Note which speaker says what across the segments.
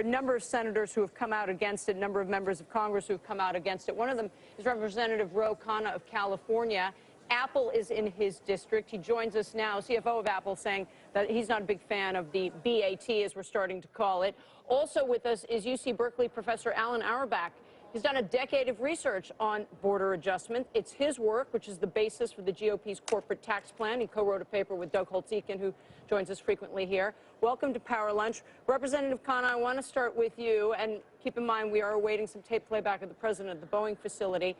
Speaker 1: number of senators who have come out against it, a number of members of Congress who have come out against it. One of them is Representative Rep Khanna of California. Apple is in his district. He joins us now, CFO of Apple, saying that he's not a big fan of the BAT, as we're starting to call it. Also with us is UC Berkeley professor Alan Auerbach. He's done a decade of research on border adjustment. It's his work, which is the basis for the GOP's corporate tax plan. He co-wrote a paper with Doug Holtz-Eakin, who joins us frequently here. Welcome to Power Lunch. Representative Khanna, I want to start with you, and keep in mind we are awaiting some tape playback of the president of the Boeing facility.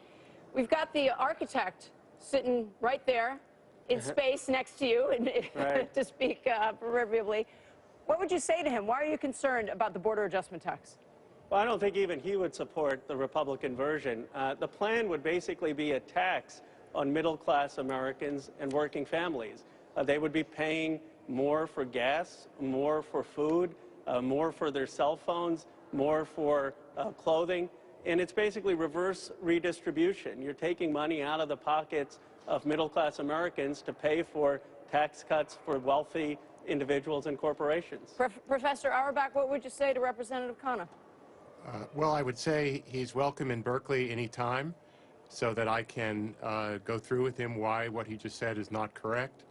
Speaker 1: We've got the architect sitting right there in space next to you, right. to speak proverbially. What would you say to him? Why are you concerned about the border adjustment tax?
Speaker 2: Well, I don't think even he would support the Republican version. The plan would basically be a tax on middle-class Americans and working families. They would be paying more for gas, more for food, more for their cell phones, more for clothing. And it's basically reverse redistribution. You're taking money out of the pockets of middle-class Americans to pay for tax cuts for wealthy individuals and corporations.
Speaker 1: Professor Auerbach, what would you say to Representative Khanna?
Speaker 3: Well, I would say he's welcome in Berkeley anytime so that I can go through with him why what he just said is not correct.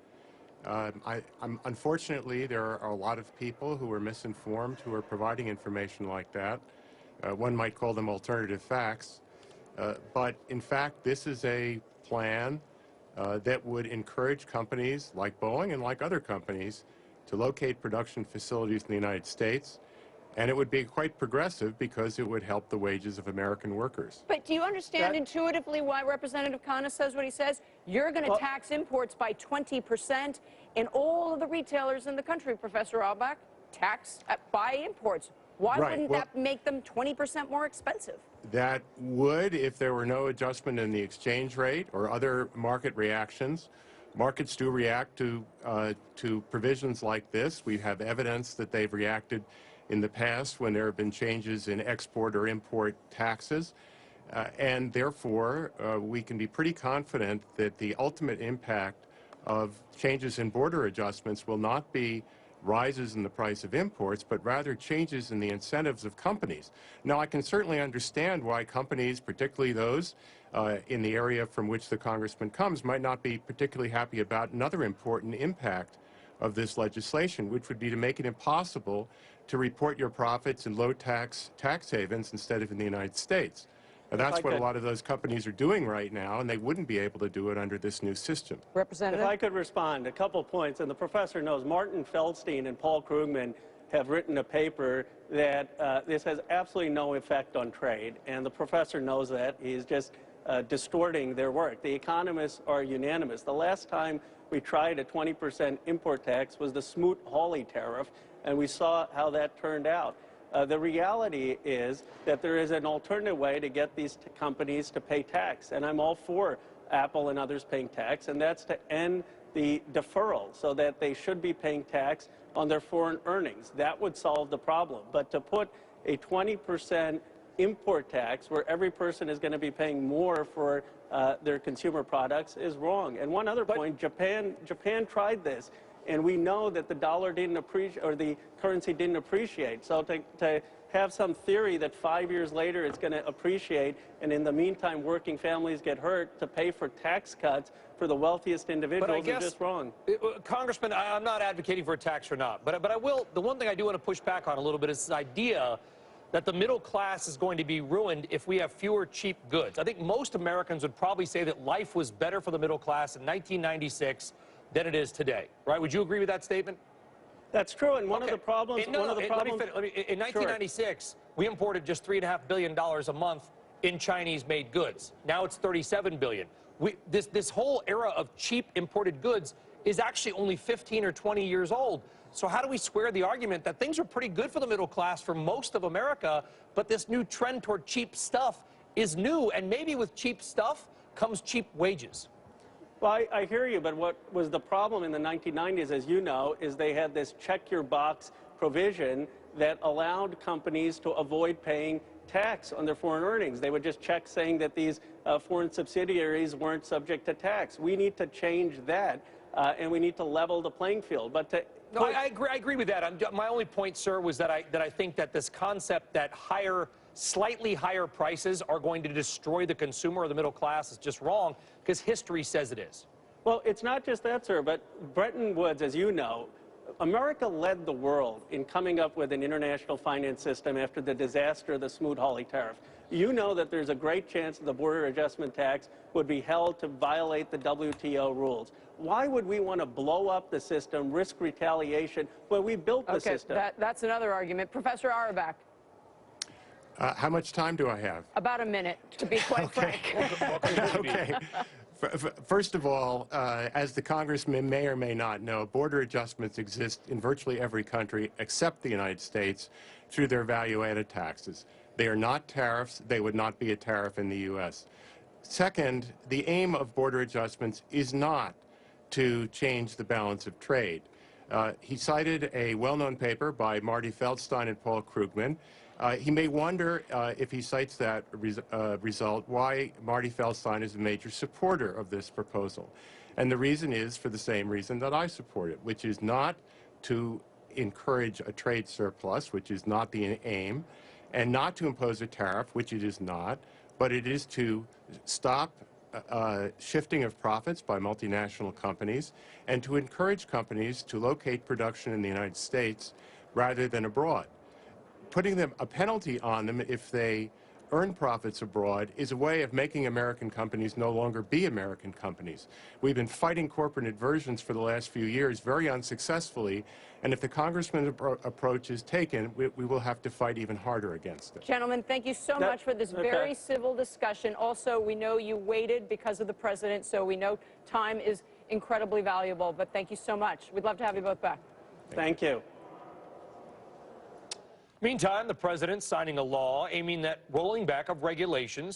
Speaker 3: Unfortunately, there are a lot of people who are misinformed who are providing information like that. One might call them alternative facts. But in fact, this is a plan that would encourage companies like Boeing and like other companies to locate production facilities in the United States. And it would be quite progressive because it would help the wages of American workers.
Speaker 1: But do you understand intuitively why Representative Khanna says what he says? You're going to tax imports by 20%, and all of the retailers in the country, Professor Auerbach, tax buy imports. Why wouldn't that make them 20% more expensive?
Speaker 3: That would if there were no adjustment in the exchange rate or other market reactions. Markets do react to provisions like this. We have evidence that they've reacted in the past when there have been changes in export or import taxes. And therefore, we can be pretty confident that the ultimate impact of changes in border adjustments will not be rises in the price of imports, but rather changes in the incentives of companies. Now, I can certainly understand why companies, particularly those in the area from which the congressman comes, might not be particularly happy about another important impact of this legislation, which would be to make it impossible to report your profits in low-tax havens instead of in the United States. Now, that's what a lot of those companies are doing right now, and they wouldn't be able to do it under this new system.
Speaker 1: Representative?
Speaker 2: If I could respond, a couple points, and the professor knows Martin Feldstein and Paul Krugman have written a paper that this has absolutely no effect on trade, and the professor knows that. He's just distorting their work. The economists are unanimous. The last time we tried a 20% import tax was the Smoot-Hawley tariff, and we saw how that turned out. The reality is that there is an alternative way to get these companies to pay tax, and I'm all for Apple and others paying tax, and that's to end the deferral so that they should be paying tax on their foreign earnings. That would solve the problem. But to put a 20% import tax where every person is going to be paying more for their consumer products is wrong. And one other point, Japan tried this. And we know that the dollar didn't appreciate, or the currency didn't appreciate. So to have some theory that 5 years later it's going to appreciate, and in the meantime working families get hurt to pay for tax cuts for the wealthiest individuals is just wrong.
Speaker 4: Congressman, I'm not advocating for a tax or not, but I will. The one thing I do want to push back on a little bit is this idea that the middle class is going to be ruined if we have fewer cheap goods. I think most Americans would probably say that life was better for the middle class in 1996 than it is today, right? Would you agree with that statement?
Speaker 2: That's true, and one of the problems...
Speaker 4: In 1996, we imported just $3.5 billion a month in Chinese-made goods. Now it's $37 billion. This whole era of cheap imported goods is actually only 15 or 20 years old. So how do we square the argument that things are pretty good for the middle class for most of America, but this new trend toward cheap stuff is new, and maybe with cheap stuff comes cheap wages?
Speaker 2: Well, I hear you, but what was the problem in the 1990s, as you know, is they had this check-your-box provision that allowed companies to avoid paying tax on their foreign earnings. They would just check saying that these foreign subsidiaries weren't subject to tax. We need to change that, and we need to level the playing field. But to
Speaker 4: No, I agree with that. My only point, sir, was that I think that this concept that slightly higher prices are going to destroy the consumer or the middle class is just wrong, because history says it is.
Speaker 2: Well, it's not just that, sir, but Bretton Woods, as you know, America led the world in coming up with an international finance system after the disaster of the Smoot-Hawley tariff. You know that there's a great chance that the border adjustment tax would be held to violate the WTO rules. Why would we want to blow up the system, risk retaliation, when we built the system?
Speaker 1: That's another argument. Professor Auerbach.
Speaker 3: How much time do I have?
Speaker 1: About a minute, to be quite frank.
Speaker 3: Okay. First of all, as the Congressman may or may not know, border adjustments exist in virtually every country except the United States through their value-added taxes. They are not tariffs. They would not be a tariff in the U.S. Second, the aim of border adjustments is not to change the balance of trade. He cited a well-known paper by Marty Feldstein and Paul Krugman. He may wonder, if he cites that result, why Marty Feldstein is a major supporter of this proposal. And the reason is for the same reason that I support it, which is not to encourage a trade surplus, which is not the aim, and not to impose a tariff, which it is not, but it is to stop shifting of profits by multinational companies and to encourage companies to locate production in the United States rather than abroad. Putting a penalty on them if they earn profits abroad is a way of making American companies no longer be American companies. We've been fighting corporate inversions for the last few years very unsuccessfully, and if the Congressman's approach is taken, we will have to fight even harder against it.
Speaker 1: Gentlemen, thank you so much for this very civil discussion. Also, we know you waited because of the president, so we know time is incredibly valuable, but thank you so much. We'd love to have you both back.
Speaker 2: Thank you.
Speaker 4: Meantime, the president signing a law aiming at rolling back of regulations